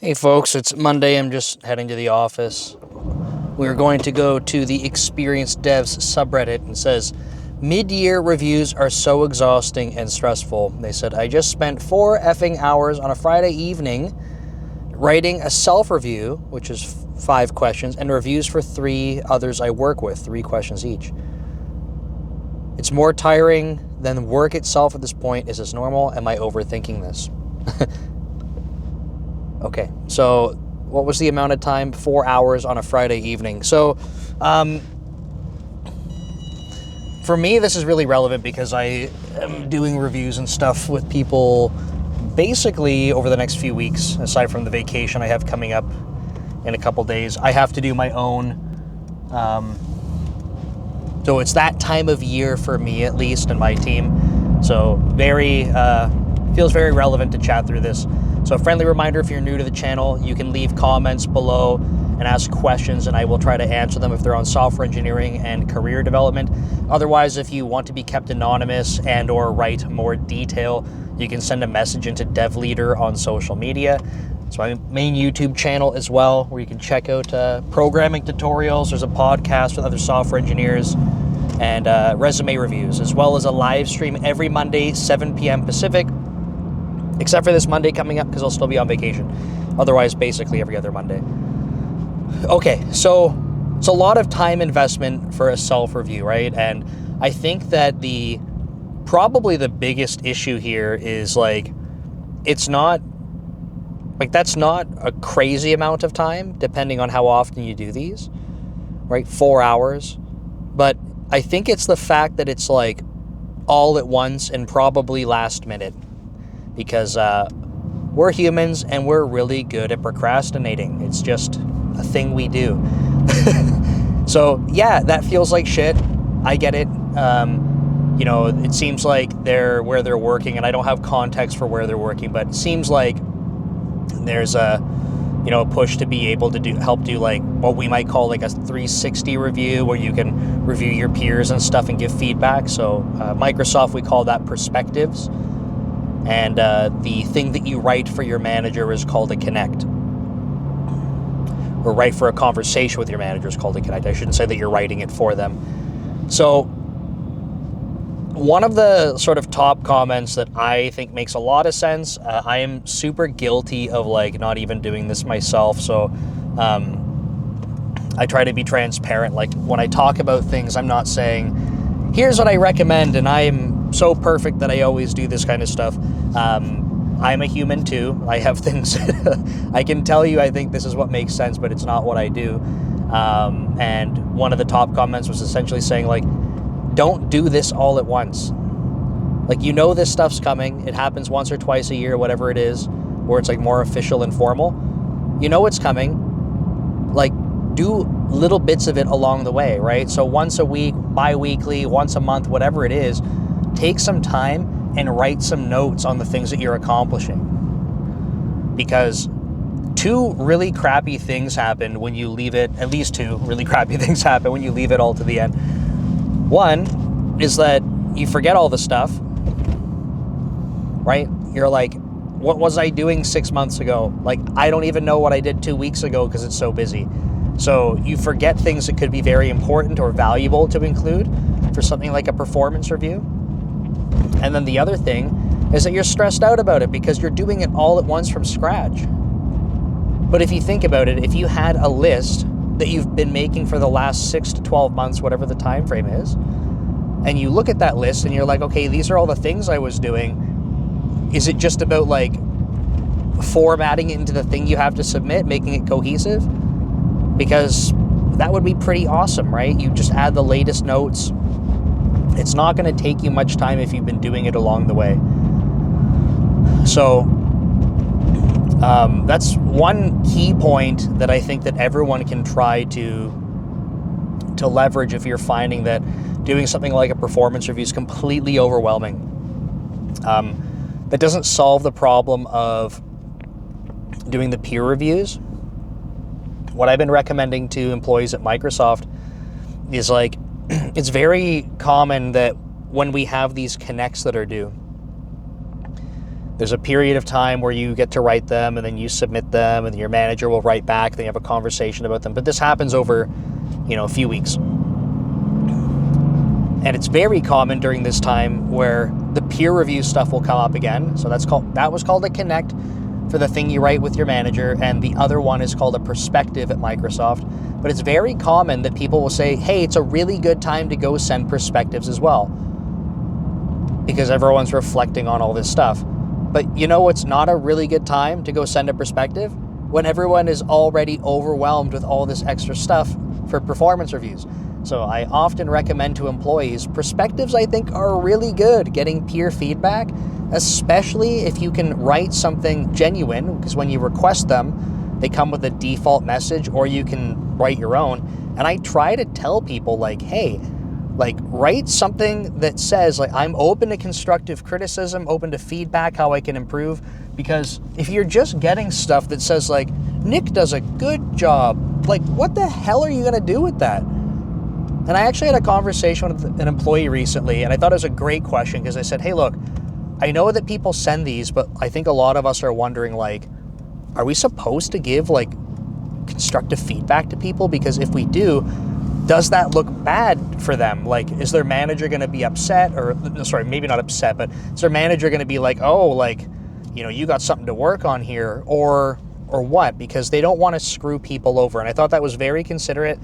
Hey folks, it's Monday. I'm just heading to the office. We're going to go to the ExperiencedDevs subreddit, and it says, mid-year reviews are so exhausting and stressful. They said, I just spent 4 effing hours on a Friday evening writing a self-review, which is 5 questions, and reviews for 3 others I work with, 3 questions each. It's more tiring than work itself at this point. Is this normal? Am I overthinking this? Okay, so what was the amount of time? 4 hours on a Friday evening. So, for me, this is really relevant because I am doing reviews and stuff with people basically over the next few weeks, aside from the vacation I have coming up in a couple days. I have to do my own, so it's that time of year for me, at least, and my team. So feels very relevant to chat through this. So a friendly reminder, if you're new to the channel, you can leave comments below and ask questions, and I will try to answer them if they're on software engineering and career development. Otherwise, if you want to be kept anonymous and or write more detail, you can send a message into DevLeader on social media. It's my main YouTube channel as well, where you can check out programming tutorials. There's a podcast with other software engineers and resume reviews, as well as a live stream every Monday, 7 p.m. Pacific. Except for this Monday coming up, because I'll still be on vacation. Otherwise, basically every other Monday. Okay, so it's a lot of time investment for a self-review, right? And I think that probably the biggest issue here is that's not a crazy amount of time, depending on how often you do these, right? 4 hours. But I think it's the fact that it's all at once and probably last minute. Because we're humans and we're really good at procrastinating. It's just a thing we do. So yeah, that feels like shit. I get it. It seems like they're where they're working, and I don't have context for where they're working, but it seems like there's a push to be able to help do what we might call a 360 review, where you can review your peers and stuff and give feedback. So Microsoft, we call that perspectives. And the thing that you write for your manager is called a connect. Or write for a conversation with your manager is called a connect. I shouldn't say that you're writing it for them. So one of the sort of top comments that I think makes a lot of sense, I am super guilty of not even doing this myself. So I try to be transparent. When I talk about things, I'm not saying, here's what I recommend, and I'm so perfect that I always do this kind of stuff. I'm a human too. I have things I can tell you I think this is what makes sense, but it's not what I do. And one of the top comments was essentially saying don't do this all at once. This stuff's coming. It happens once or twice a year, whatever it is, where it's more official and formal. It's coming. Do little bits of it along the way, right? So once a week, bi-weekly, once a month, whatever it is, take some time and write some notes on the things that you're accomplishing. Because 2 really crappy things happen when you leave it, at least 2 really crappy things happen when you leave it all to the end. One is that you forget all the stuff, right? You're what was I doing 6 months ago? I don't even know what I did 2 weeks ago because it's so busy. So you forget things that could be very important or valuable to include for something like a performance review. And then the other thing is that you're stressed out about it because you're doing it all at once from scratch. But if you think about it, if you had a list that you've been making for the last 6 to 12 months, whatever the time frame is, and you look at that list and you're okay, these are all the things I was doing. Is it just about formatting it into the thing you have to submit, making it cohesive? Because that would be pretty awesome, right? You just add the latest notes. It's not going to take you much time if you've been doing it along the way. So that's one key point that I think that everyone can try to leverage if you're finding that doing something like a performance review is completely overwhelming. That doesn't solve the problem of doing the peer reviews. What I've been recommending to employees at Microsoft is it's very common that when we have these connects that are due, There's a period of time where you get to write them, and then you submit them, and your manager will write back, then you have a conversation about them. But this happens over, a few weeks. And it's very common during this time where the peer review stuff will come up again. So that was called a connect for the thing you write with your manager, and the other one is called a perspective at Microsoft. But it's very common that people will say, hey, it's a really good time to go send perspectives as well, because everyone's reflecting on all this stuff. But you know, it's not a really good time to go send a perspective when everyone is already overwhelmed with all this extra stuff for performance reviews. So I often recommend to employees, perspectives I think are really good, getting peer feedback, especially if you can write something genuine, because when you request them, they come with a default message, or you can write your own. And I try to tell people, like, hey, like, write something that says, like, I'm open to constructive criticism, open to feedback, how I can improve. Because if you're just getting stuff that says, like, Nick does a good job, like, what the hell are you going to do with that? And I actually had a conversation with an employee recently, and I thought it was a great question, because I said, hey, look, I know that people send these, but I think a lot of us are wondering, like, are we supposed to give, like, constructive feedback to people? Because if we do, does that look bad for them? Like, is their manager going to be upset? Or, sorry, maybe not upset, but is their manager going to be like, oh, like, you got something to work on here, or what? Because they don't want to screw people over. And I thought that was very considerate.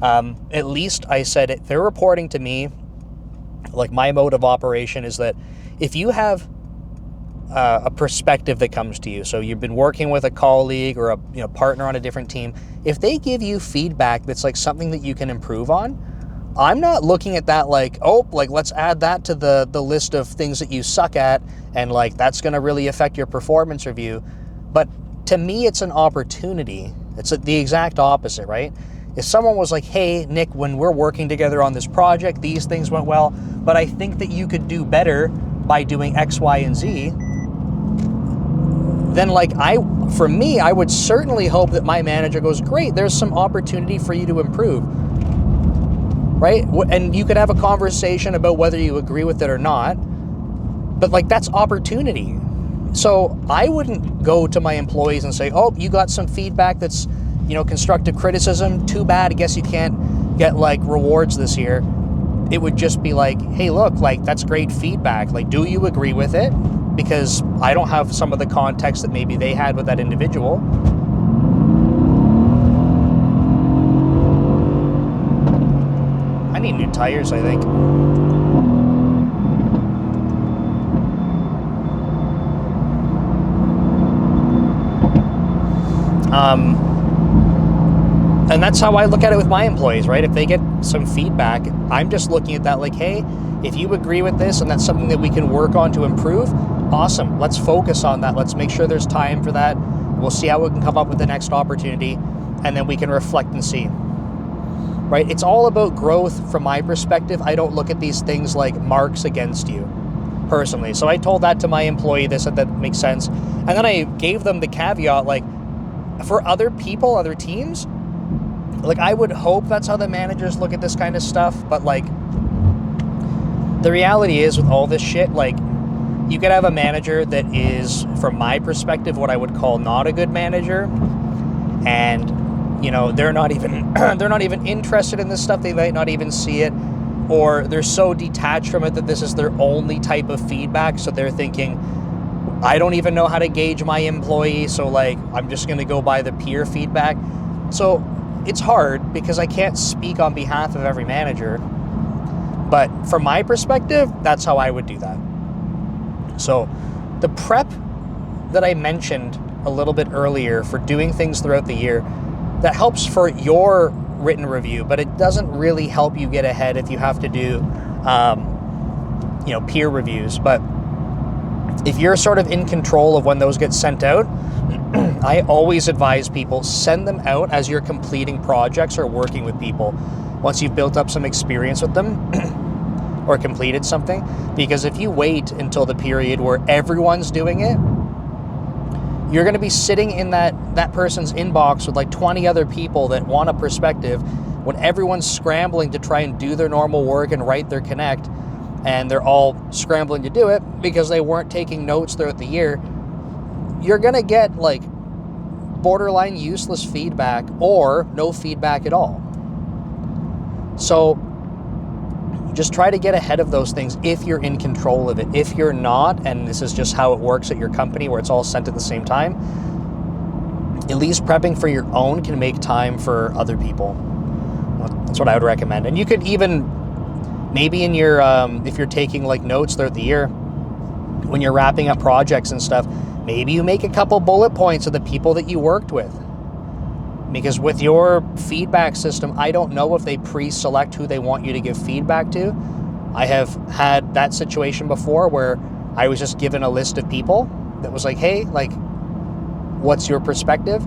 At least I said, if they're reporting to me, like, my mode of operation is that if you have a perspective that comes to you, so you've been working with a colleague or a partner on a different team, if they give you feedback that's like something that you can improve on, I'm not looking at that like, oh, like, let's add that to the list of things that you suck at, and like that's going to really affect your performance review. But to me, it's an opportunity. It's the exact opposite, right? If someone was like, hey, Nick, when we're working together on this project, these things went well, but I think that you could do better by doing X, Y, and Z, then like for me, I would certainly hope that my manager goes, great, there's some opportunity for you to improve, right? And you could have a conversation about whether you agree with it or not, but like that's opportunity. So I wouldn't go to my employees and say, oh, you got some feedback that's, constructive criticism, too bad, I guess you can't get like rewards this year. It would just be like, hey, look, like, that's great feedback. Like, do you agree with it? Because I don't have some of the context that maybe they had with that individual. I need new tires, I think. And that's how I look at it with my employees, right? If they get some feedback, I'm just looking at that like, hey, if you agree with this and that's something that we can work on to improve, awesome. Let's focus on that. Let's make sure there's time for that. We'll see how we can come up with the next opportunity, and then we can reflect and see, right? It's all about growth from my perspective. I don't look at these things like marks against you personally. So I told that to my employee. They said that makes sense. And then I gave them the caveat, like, for other people, other teams, like, I would hope that's how the managers look at this kind of stuff. But like, the reality is with all this shit, like, you could have a manager that is, from my perspective, what I would call not a good manager, and they're not even interested in this stuff. They might not even see it, or they're so detached from it that this is their only type of feedback. So they're thinking, I don't even know how to gauge my employee, so like, I'm just going to go by the peer feedback. So it's hard because I can't speak on behalf of every manager, but from my perspective, that's how I would do that. So the prep that I mentioned a little bit earlier for doing things throughout the year, that helps for your written review, but it doesn't really help you get ahead if you have to do, peer reviews. But if you're sort of in control of when those get sent out, I always advise people, send them out as you're completing projects or working with people once you've built up some experience with them or completed something. Because if you wait until the period where everyone's doing it, you're going to be sitting in that person's inbox with like 20 other people that want a perspective when everyone's scrambling to try and do their normal work and write their connect. and they're all scrambling to do it because they weren't taking notes throughout the year, you're going to get like borderline useless feedback or no feedback at all. So just try to get ahead of those things if you're in control of it. If you're not, and this is just how it works at your company where it's all sent at the same time, at least prepping for your own can make time for other people. That's what I would recommend. And you could even, maybe in your, if you're taking like notes throughout the year, when you're wrapping up projects and stuff, maybe you make a couple bullet points of the people that you worked with. Because with your feedback system, I don't know if they pre-select who they want you to give feedback to. I have had that situation before where I was just given a list of people that was like, hey, like, what's your perspective?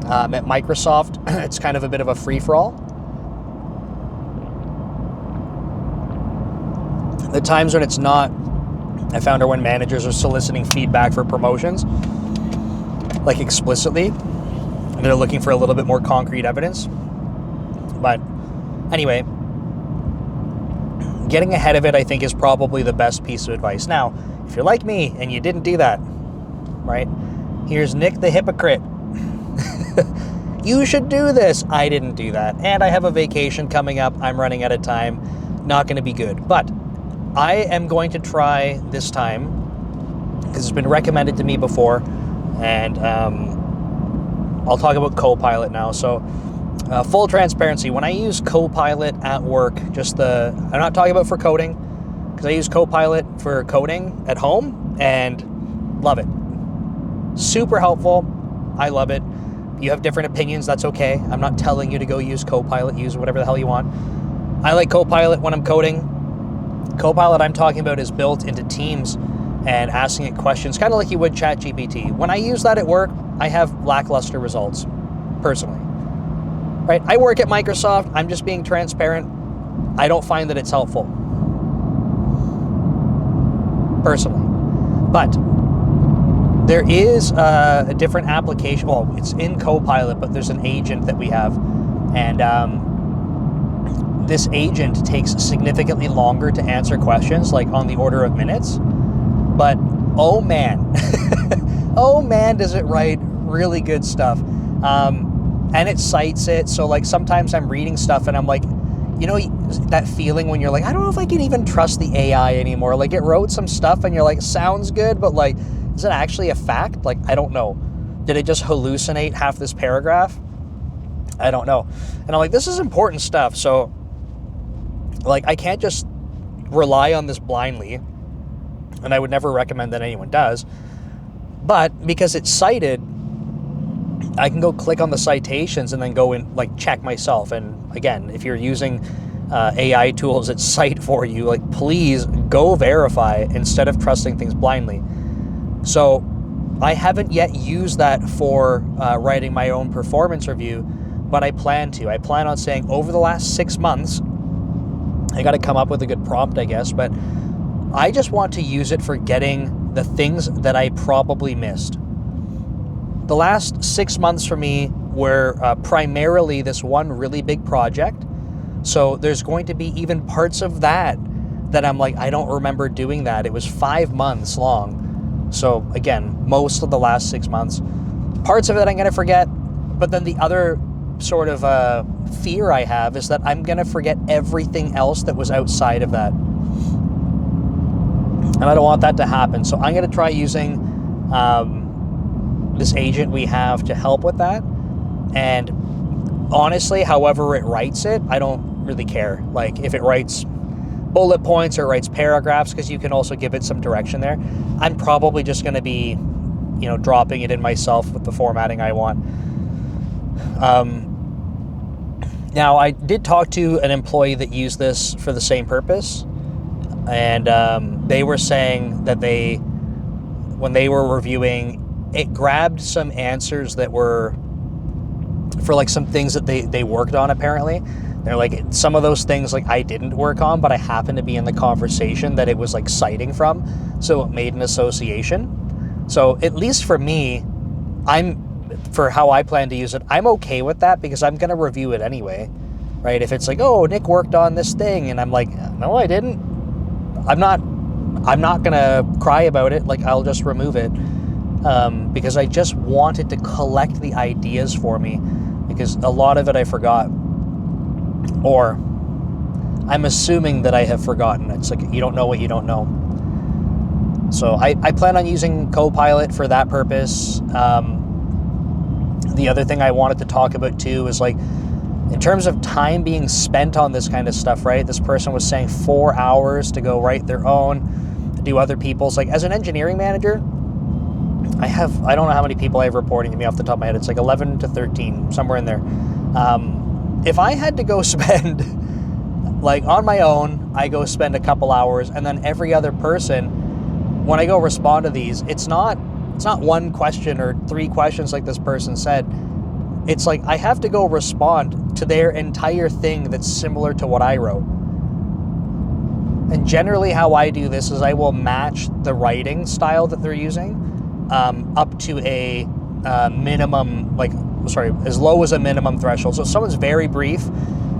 At Microsoft, it's kind of a bit of a free-for-all. The times when it's not, I found are when managers are soliciting feedback for promotions, like explicitly. They're looking for a little bit more concrete evidence. But anyway, getting ahead of it, I think, is probably the best piece of advice. Now, if you're like me and you didn't do that, right? Here's Nick the hypocrite. You should do this. I didn't do that. And I have a vacation coming up. I'm running out of time. Not going to be good. But I am going to try this time, because it's been recommended to me before, and I'll talk about Copilot now. So full transparency, when I use Copilot at work, I'm not talking about for coding, because I use Copilot for coding at home and love it. Super helpful. I love it. You have different opinions, that's okay. I'm not telling you to go use Copilot. Use whatever the hell you want. I like Copilot when I'm coding. Copilot I'm talking about is built into Teams and asking it questions, kind of like you would ChatGPT. When I use that at work, I have lackluster results, personally. Right? I work at Microsoft. I'm just being transparent. I don't find that it's helpful, personally. But there is a different application. Well, it's in Copilot, but there's an agent that we have. And this agent takes significantly longer to answer questions, like on the order of minutes. But, oh man, oh man, does it write really good stuff. And it cites it. So like sometimes I'm reading stuff and I'm like, you know, that feeling when you're like, I don't know if I can even trust the AI anymore. Like it wrote some stuff and you're like, sounds good, but like, is it actually a fact? Like, I don't know. Did it just hallucinate half this paragraph? I don't know. And I'm like, this is important stuff. So like, I can't just rely on this blindly. And I would never recommend that anyone does. But because it's cited, I can go click on the citations and then go and like check myself. And again, if you're using AI tools that cite for you, like please go verify instead of trusting things blindly. So I haven't yet used that for writing my own performance review, but I plan to. I plan on saying over the last 6 months, I got to come up with a good prompt, I guess, but I just want to use it for getting the things that I probably missed. The last 6 months for me were primarily this one really big project. So there's going to be even parts of that I'm like, I don't remember doing that. It was 5 months long. So again, most of the last 6 months. Parts of it I'm going to forget. But then the other sort of fear I have is that I'm going to forget everything else that was outside of that. And I don't want that to happen. So I'm going to try using this agent we have to help with that. And honestly, however it writes it, I don't really care. Like if it writes bullet points or it writes paragraphs, because you can also give it some direction there, I'm probably just going to be, you know, dropping it in myself with the formatting I want. Now, I did talk to an employee that used this for the same purpose. And they were saying that when they were reviewing, it grabbed some answers that were for like some things that they worked on, apparently. They're like, some of those things like I didn't work on, but I happened to be in the conversation that it was like citing from. So it made an association. So at least for me, for how I plan to use it, I'm okay with that because I'm going to review it anyway, right? If it's like, oh, Nick worked on this thing, and I'm like, no, I didn't. I'm not gonna cry about it. Like, I'll just remove it because I just wanted to collect the ideas for me, because a lot of it I forgot, or I'm assuming that I have forgotten. It's like, you don't know what you don't know. So I plan on using Copilot for that purpose. The other thing I wanted to talk about too is, like, in terms of time being spent on this kind of stuff, right? This person was saying 4 hours to go write their own, to do other people's. Like, as an engineering manager, I don't know how many people I have reporting to me off the top of my head. It's like 11 to 13, somewhere in there. If I had to go spend, like, on my own, I go spend a couple hours, and then every other person, when I go respond to these, it's not one question or 3 questions like this person said. It's like I have to go respond to their entire thing that's similar to what I wrote. And generally how I do this is I will match the writing style that they're using up to a minimum, as low as a minimum threshold. So if someone's very brief,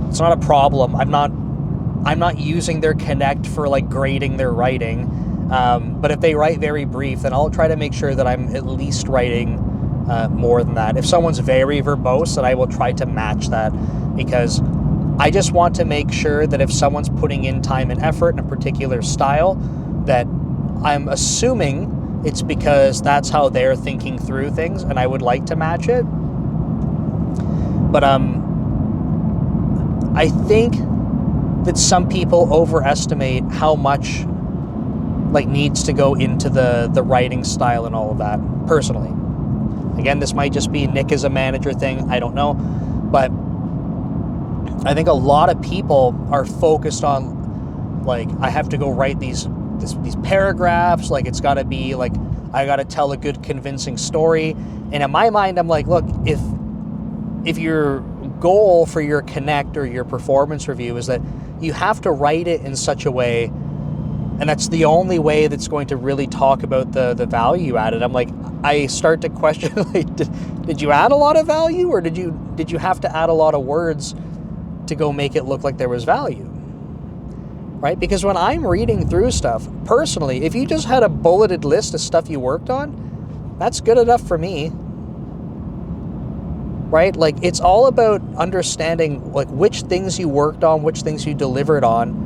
it's not a problem. I'm not using their Connect for, like, grading their writing. But if they write very brief, then I'll try to make sure that I'm at least writing more than that. If someone's very verbose, then I will try to match that, because I just want to make sure that if someone's putting in time and effort in a particular style, that I'm assuming it's because that's how they're thinking through things, and I would like to match it. But I think that some people overestimate how much, like, needs to go into the writing style and all of that, personally. Again, this might just be Nick as a manager thing, I don't know. But I think a lot of people are focused on, like, I have to go write these paragraphs, like, it's gotta be, like, I gotta tell a good convincing story. And in my mind, I'm like, look, if your goal for your Connect or your performance review is that you have to write it in such a way, and that's the only way that's going to really talk about the value added. I'm like, I start to question, like, did you add a lot of value, or did you have to add a lot of words to go make it look like there was value, right? Because when I'm reading through stuff, personally, if you just had a bulleted list of stuff you worked on, that's good enough for me, right? Like, it's all about understanding, like, which things you worked on, which things you delivered on.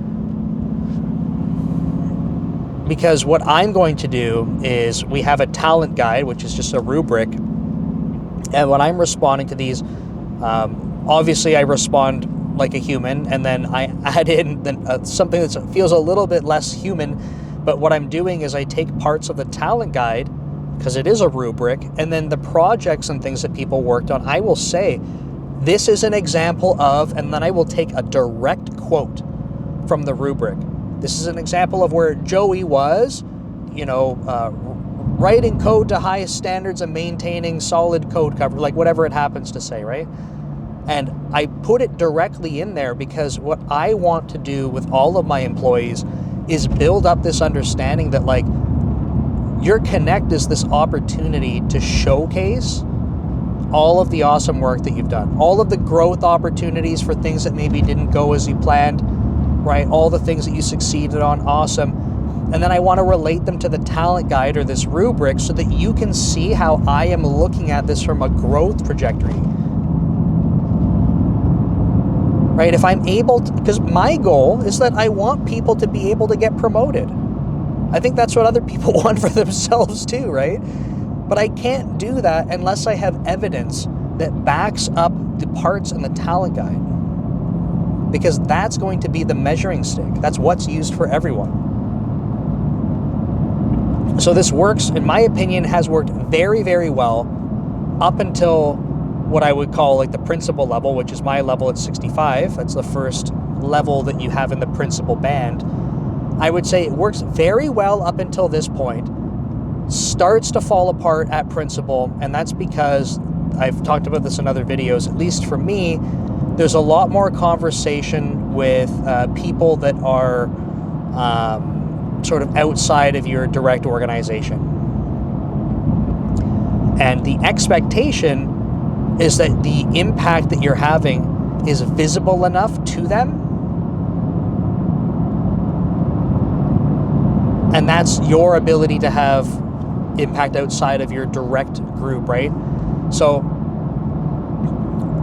Because what I'm going to do is, we have a talent guide, which is just a rubric. And when I'm responding to these, obviously I respond like a human, and then I add in something that feels a little bit less human. But what I'm doing is I take parts of the talent guide, because it is a rubric, and then the projects and things that people worked on, I will say, this is an example of, and then I will take a direct quote from the rubric. This is an example of where Joey was, writing code to highest standards and maintaining solid code coverage, like whatever it happens to say, right? And I put it directly in there because what I want to do with all of my employees is build up this understanding that, like, your Connect is this opportunity to showcase all of the awesome work that you've done, all of the growth opportunities for things that maybe didn't go as you planned, right? All the things that you succeeded on, awesome. And then I want to relate them to the talent guide or this rubric so that you can see how I am looking at this from a growth trajectory, right? If I'm able to, because my goal is that I want people to be able to get promoted. I think that's what other people want for themselves too, right? But I can't do that unless I have evidence that backs up the parts in the talent guide. Because that's going to be the measuring stick. That's what's used for everyone. So this works, in my opinion, has worked very, very well up until what I would call, like, the principal level, which is my level at 65. That's the first level that you have in the principal band. I would say it works very well up until this point. Starts to fall apart at principal, and that's because I've talked about this in other videos. At least for me, there's a lot more conversation with people that are sort of outside of your direct organization. And the expectation is that the impact that you're having is visible enough to them And that's your ability to have impact outside of your direct group, right? So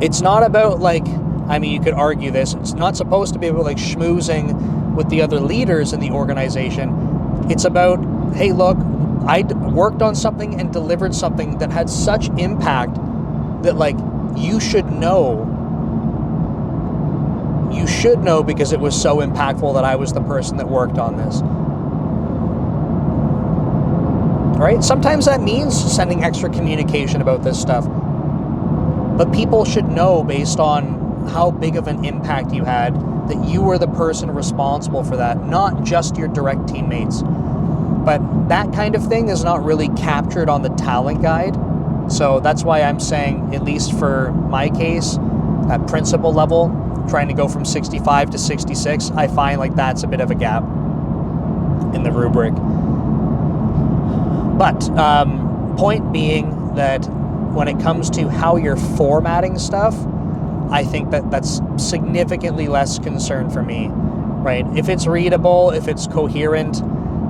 it's not about like, I mean, you could argue this, it's not supposed to be about like schmoozing with the other leaders in the organization. It's about, hey, look, I worked on something and delivered something that had such impact that like you should know because it was so impactful that I was the person that worked on this. Right? Sometimes that means sending extra communication about this stuff. But people should know based on how big of an impact you had that you were the person responsible for that, not just your direct teammates. But that kind of thing is not really captured on the talent guide. So that's why I'm saying, at least for my case, at principal level, trying to go from 65 to 66, I find like that's a bit of a gap in the rubric. But point being that when it comes to how you're formatting stuff, I think that that's significantly less concern for me, right? If it's readable, if it's coherent,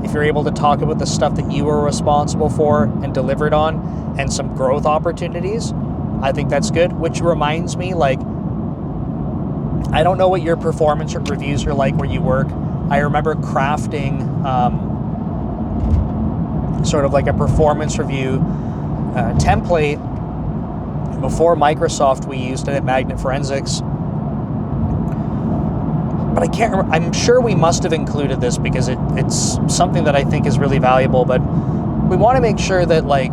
if you're able to talk about the stuff that you were responsible for and delivered on and some growth opportunities, I think that's good. Which reminds me, like, I don't know what your performance reviews are like where you work. I remember crafting sort of like a performance review template before Microsoft. We used it at Magnet Forensics, but I can't remember. I'm sure we must have included this because it's something that I think is really valuable. But we want to make sure that, like,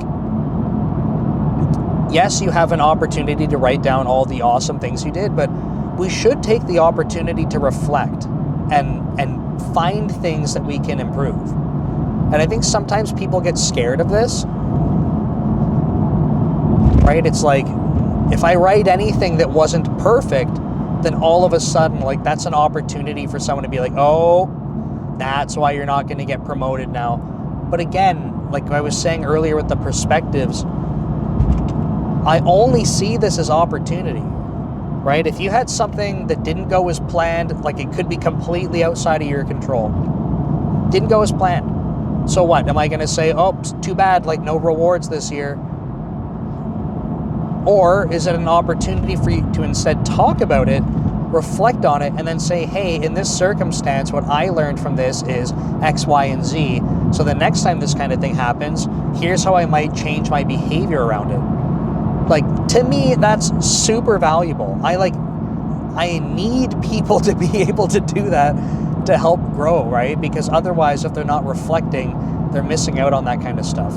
yes, you have an opportunity to write down all the awesome things you did, but we should take the opportunity to reflect and find things that we can improve. And I think sometimes people get scared of this, right? It's like, if I write anything that wasn't perfect, then all of a sudden, like, that's an opportunity for someone to be like, oh, that's why you're not going to get promoted now. But again, like I was saying earlier with the perspectives, I only see this as opportunity, right? If you had something that didn't go as planned, like it could be completely outside of your control. Didn't go as planned. So what? Am I going to say, oh, too bad, like no rewards this year? Or is it an opportunity for you to instead talk about it, reflect on it, and then say, hey, in this circumstance, what I learned from this is X, Y, and Z. So the next time this kind of thing happens, here's how I might change my behavior around it. Like, to me, that's super valuable. I need people to be able to do that to help grow, right? Because otherwise, if they're not reflecting, they're missing out on that kind of stuff.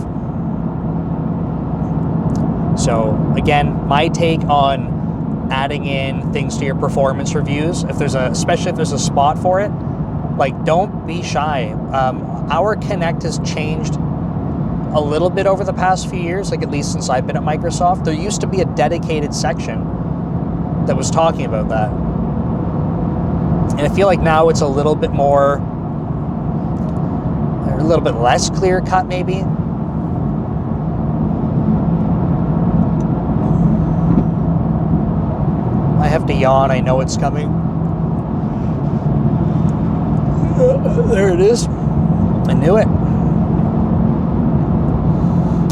So again, my take on adding in things to your performance reviews, especially if there's a spot for it, like, don't be shy. Our Connect has changed a little bit over the past few years, like at least since I've been at Microsoft. There used to be a dedicated section that was talking about that. And I feel like now it's a little bit less clear cut maybe. I have to yawn, I know it's coming. There it is. I knew it.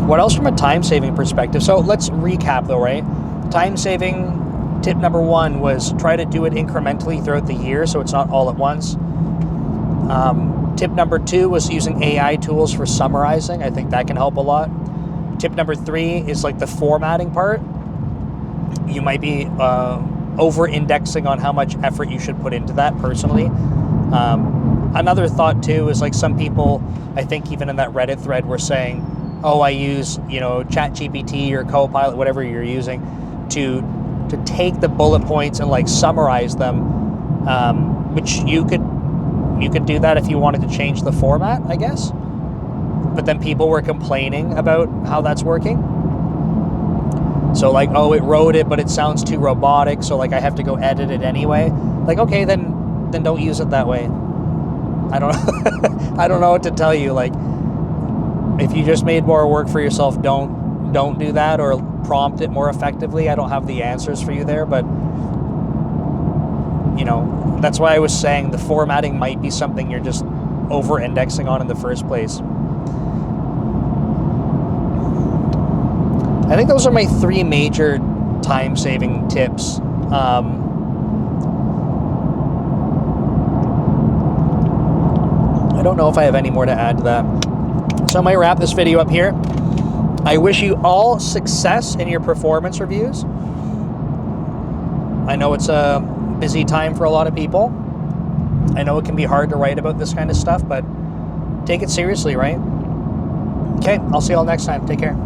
What else from a time-saving perspective? So let's recap though, right? Time-saving, tip number 1 was try to do it incrementally throughout the year so it's not all at once. Tip number 2 was using AI tools for summarizing. I think that can help a lot. Tip number 3 is like the formatting part. You might be over-indexing on how much effort you should put into that personally. Another thought too is, like, some people, I think even in that Reddit thread, were saying, oh, I use, ChatGPT or Copilot, whatever you're using, to take the bullet points and like summarize them, which you could do that if you wanted to change the format, I guess. But then people were complaining about how that's working. So like, oh, it wrote it, but it sounds too robotic, so like I have to go edit it anyway. Like, okay, then don't use it that way. I don't know what to tell you. Like, if you just made more work for yourself, don't do that, or prompt it more effectively. I don't have the answers for you there, but that's why I was saying the formatting might be something you're just over-indexing on in the first place. I think those are my 3 major time-saving tips. I don't know if I have any more to add to that. So I might wrap this video up here. I wish you all success in your performance reviews. I know it's a busy time for a lot of people. I know it can be hard to write about this kind of stuff, but take it seriously, right? Okay, I'll see you all next time. Take care.